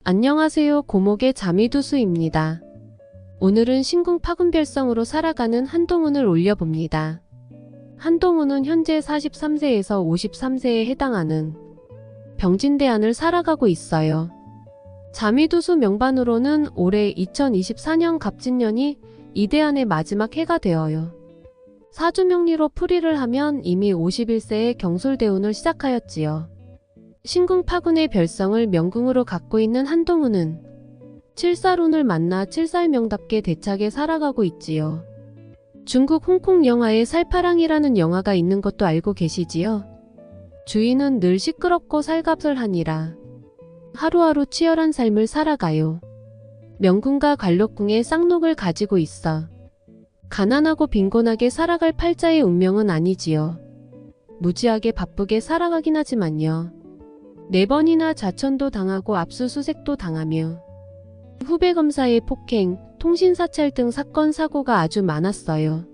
안녕하세요. 고목의 자미두수입니다. 오늘은 신궁 파군별성으로 살아가는 한동훈을 올려봅니다. 한동훈은 현재 43세에서 53세에 해당하는 병진대안을 살아가고 있어요. 자미두수 명반으로는 올해 2024년 갑진년이 이대안의 마지막 해가 되어요. 사주명리로 풀이를 하면 이미 51세에 경솔대운을 시작하였지요. 신궁 파군의 별성을 명궁으로 갖고 있는 한동훈은 칠살운을 만나 칠살명답게 대차게 살아가고 있지요. 중국 홍콩 영화에 살파랑이라는 영화가 있는 것도 알고 계시지요? 주인은 늘 시끄럽고 살갑을하니라 하루하루 치열한 삶을 살아가요. 명궁과 관록궁의 쌍록을 가지고 있어 가난하고 빈곤하게 살아갈 팔자의 운명은 아니지요. 무지하게 바쁘게 살아가긴 하지만요. 4번이나 자천도 당하고 압수수색도 당하며 후배 검사의 폭행, 통신사찰 등 사건 사고가 아주 많았어요.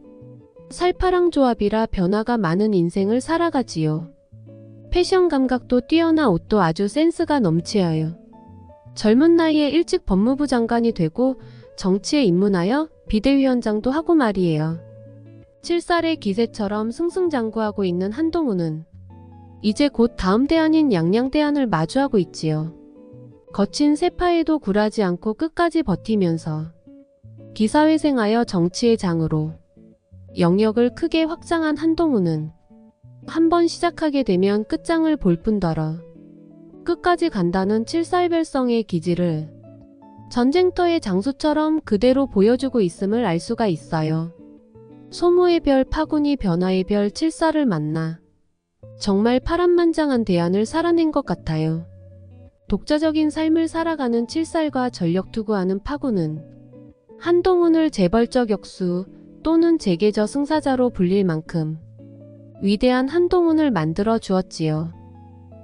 살파랑 조합이라 변화가 많은 인생을 살아가지요. 패션 감각도 뛰어나 옷도 아주 센스가 넘치어요. 젊은 나이에 일찍 법무부 장관이 되고 정치에 입문하여 비대위원장도 하고 말이에요. 7살의 기세처럼 승승장구하고 있는 한동훈은 이제 곧 다음 대안인 양양대안을 마주하고 있지요. 거친 세파에도 굴하지 않고 끝까지 버티면서 기사회생하여 정치의 장으로 영역을 크게 확장한 한동훈은 한번 시작하게 되면 끝장을 볼 뿐더러 끝까지 간다는 칠살별성의 기질을 전쟁터의 장수처럼 그대로 보여주고 있음을 알 수가 있어요. 소모의 별 파군이 변화의 별 칠살을 만나 정말 파란만장한 대안을 살아낸 것 같아요. 독자적인 삶을 살아가는 칠살과 전력투구하는 파군은 한동훈을 재벌적 역수 또는 재계저 승사자로 불릴 만큼 위대한 한동훈을 만들어 주었지요.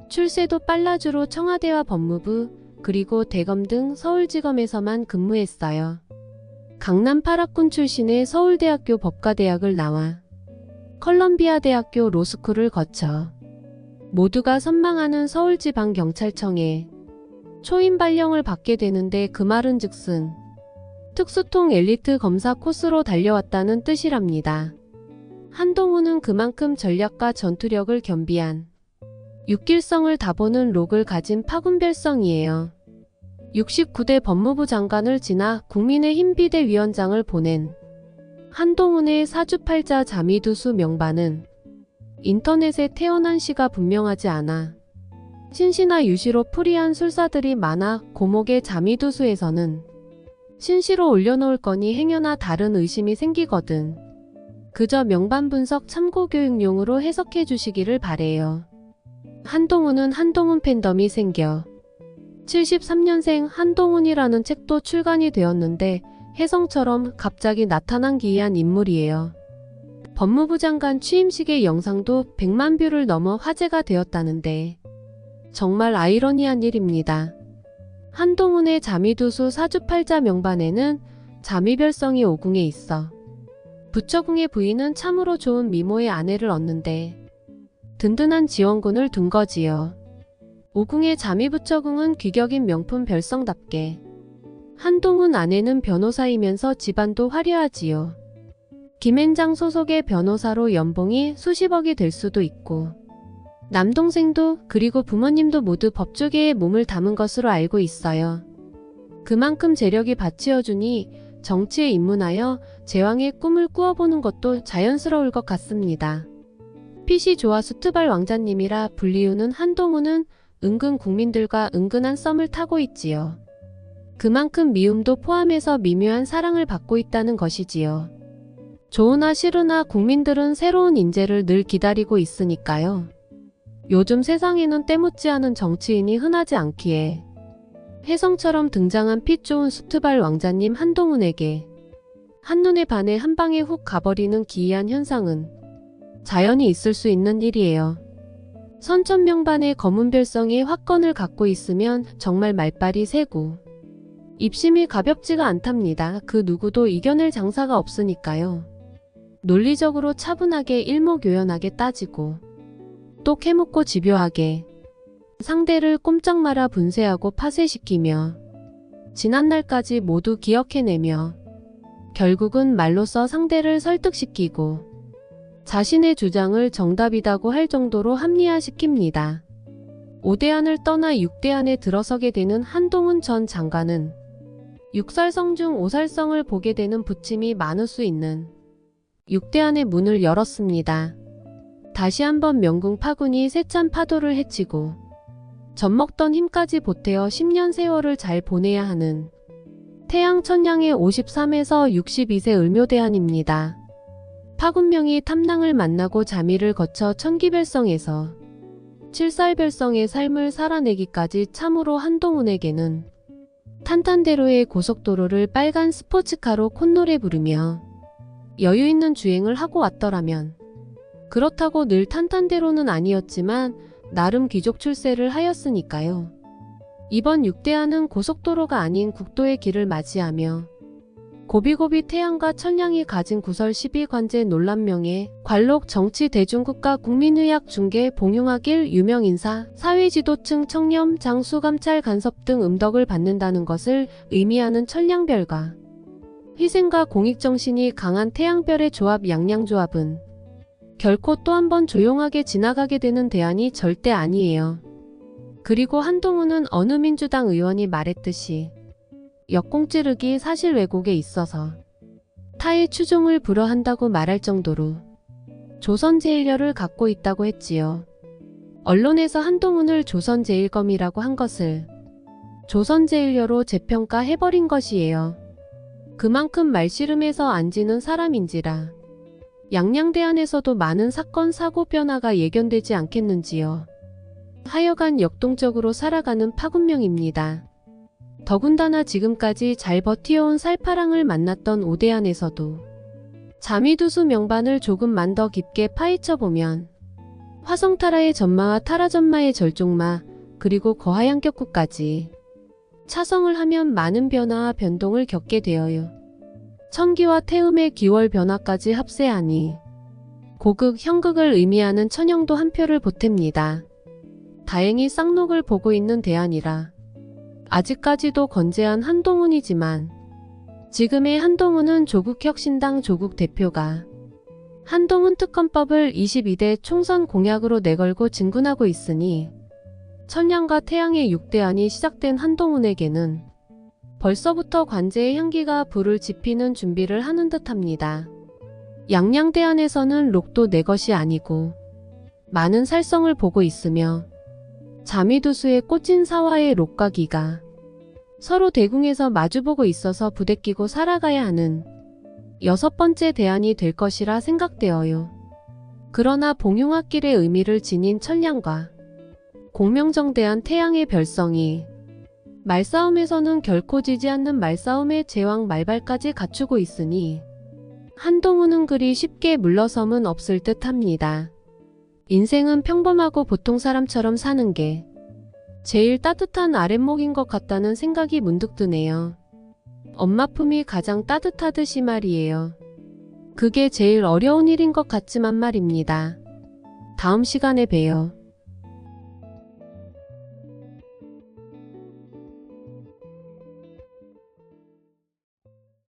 출세도 빨라주로 청와대와 법무부 그리고 대검 등 서울지검에서만 근무했어요. 강남 8학군 출신의 서울대학교 법과대학을 나와 컬럼비아 대학교 로스쿨을 거쳐 모두가 선망하는 서울지방경찰청에 초임 발령을 받게 되는데 그 말은즉슨 특수통 엘리트 검사 코스로 달려왔다는 뜻이랍니다. 한동훈은 그만큼 전략과 전투력을 겸비한 육길성을 다보는 록을 가진 파군별성이에요. 69대 법무부 장관을 지나 국민의힘 비대위원장을 보낸 한동훈의 사주팔자 자미두수 명반은 인터넷에 태어난 시가 분명하지 않아 신시나 유시로 풀이한 술사들이 많아 고목의 자미두수에서는 신시로 올려놓을 거니 행여나 다른 의심이 생기거든 그저 명반 분석 참고 교육용으로 해석해 주시기를 바래요. 한동훈은 한동훈 팬덤이 생겨 73년생 한동훈이라는 책도 출간이 되었는데 혜성처럼 갑자기 나타난 기이한 인물이에요. 법무부 장관 취임식의 영상도 100만 뷰를 넘어 화제가 되었다는데 정말 아이러니한 일입니다. 한동훈의 자미두수 사주팔자 명반에는 자미별성이 5궁에 있어 부처궁의 부인은 참으로 좋은 미모의 아내를 얻는데 든든한 지원군을 둔 거지요. 5궁의 자미부처궁은 귀격인 명품 별성답게 한동훈 아내는 변호사이면서 집안도 화려하지요. 김앤장 소속의 변호사로 연봉이 수십억이 될 수도 있고 남동생도 그리고 부모님도 모두 법조계에 몸을 담은 것으로 알고 있어요. 그만큼 재력이 받치어주니 정치에 입문하여 제왕의 꿈을 꾸어보는 것도 자연스러울 것 같습니다. 핏이 좋아 수트발 왕자님이라 불리우는 한동훈은 은근 국민들과 은근한 썸을 타고 있지요. 그만큼 미움도 포함해서 미묘한 사랑을 받고 있다는 것이지요. 좋으나 싫으나 국민들은 새로운 인재를 늘 기다리고 있으니까요. 요즘 세상에는 때묻지 않은 정치인이 흔하지 않기에 혜성처럼 등장한 핏 좋은 수트발 왕자님 한동훈에게 한눈에 반해 한방에 훅 가버리는 기이한 현상은 자연히 있을 수 있는 일이에요. 선천명반의 검은별성이 화권을 갖고 있으면 정말 말빨이 세고 입심이 가볍지가 않답니다. 그 누구도 이겨낼 장사가 없으니까요. 논리적으로 차분하게 일목요연하게 따지고 또 캐묻고 집요하게 상대를 꼼짝 말아 분쇄하고 파쇄시키며 지난날까지 모두 기억해내며 결국은 말로써 상대를 설득시키고 자신의 주장을 정답이다고 할 정도로 합리화시킵니다. 오대안을 떠나 육대안에 들어서게 되는 한동훈 전 장관은 육살성 중 오살성을 보게 되는 부침이 많을 수 있는 육대안의 문을 열었습니다. 다시 한번 명궁 파군이 세찬 파도를 헤치고 젖먹던 힘까지 보태어 10년 세월을 잘 보내야 하는 태양 천량의 53에서 62세 을묘대안입니다. 파군명이 탐낭을 만나고 자미를 거쳐 천기별성에서 칠살별성의 삶을 살아내기까지 참으로 한동훈에게는 탄탄대로의 고속도로를 빨간 스포츠카로 콧노래 부르며 여유있는 주행을 하고 왔더라면, 그렇다고 늘 탄탄대로는 아니었지만 나름 귀족 출세를 하였으니까요. 이번 육대안은 고속도로가 아닌 국도의 길을 맞이하며 고비고비 태양과 천량이 가진 구설 12관제 논란명예, 관록 정치 대중국가 국민의학 중계 봉용학일 유명인사, 사회지도층 청렴, 장수 감찰 간섭 등 음덕을 받는다는 것을 의미하는 천량별과 희생과 공익정신이 강한 태양별의 조합 양양조합은 결코 또 한 번 조용하게 지나가게 되는 대안이 절대 아니에요. 그리고 한동훈은 어느 민주당 의원이 말했듯이 역공 찌르기 사실 왜곡에 있어서 타의 추종을 불허한다고 말할 정도로 조선제일혈을 갖고 있다고 했지요. 언론에서 한동훈을 조선제일검이라고 한 것을 조선제일혈로 재평가해버린 것이에요. 그만큼 말씨름에서 안 지는 사람인지라 양양대안에서도 많은 사건 사고 변화가 예견되지 않겠는지요. 하여간 역동적으로 살아가는 파군명입니다. 더군다나 지금까지 잘 버티어온 살파랑을 만났던 오대안에서도 자미두수 명반을 조금만 더 깊게 파헤쳐보면 화성타라의 전마와 타라전마의 절종마, 그리고 거하양격구까지 차성을 하면 많은 변화와 변동을 겪게 되어요. 천기와 태음의 기월 변화까지 합세하니 고극, 형극을 의미하는 천형도 한 표를 보탭니다. 다행히 쌍록을 보고 있는 대안이라 아직까지도 건재한 한동훈이지만, 지금의 한동훈은 조국혁신당 조국 대표가 한동훈 특검법을 22대 총선 공약으로 내걸고 진군하고 있으니 천량과 태양의 육대안이 시작된 한동훈에게는 벌써부터 관제의 향기가 불을 지피는 준비를 하는 듯합니다. 양양대안에서는 록도 내 것이 아니고 많은 살성을 보고 있으며 자미두수의 꽂힌 사화의 록과 기가 서로 대궁에서 마주보고 있어서 부대끼고 살아가야 하는 6번째 대안이 될 것이라 생각되어요. 그러나 봉용학길의 의미를 지닌 천량과 공명정대한 태양의 별성이 말싸움에서는 결코 지지 않는 말싸움의 제왕 말발까지 갖추고 있으니 한동훈은 그리 쉽게 물러섬은 없을 듯 합니다. 인생은 평범하고 보통 사람처럼 사는 게 제일 따뜻한 아랫목인 것 같다는 생각이 문득 드네요. 엄마 품이 가장 따뜻하듯이 말이에요. 그게 제일 어려운 일인 것 같지만 말입니다. 다음 시간에 봬요.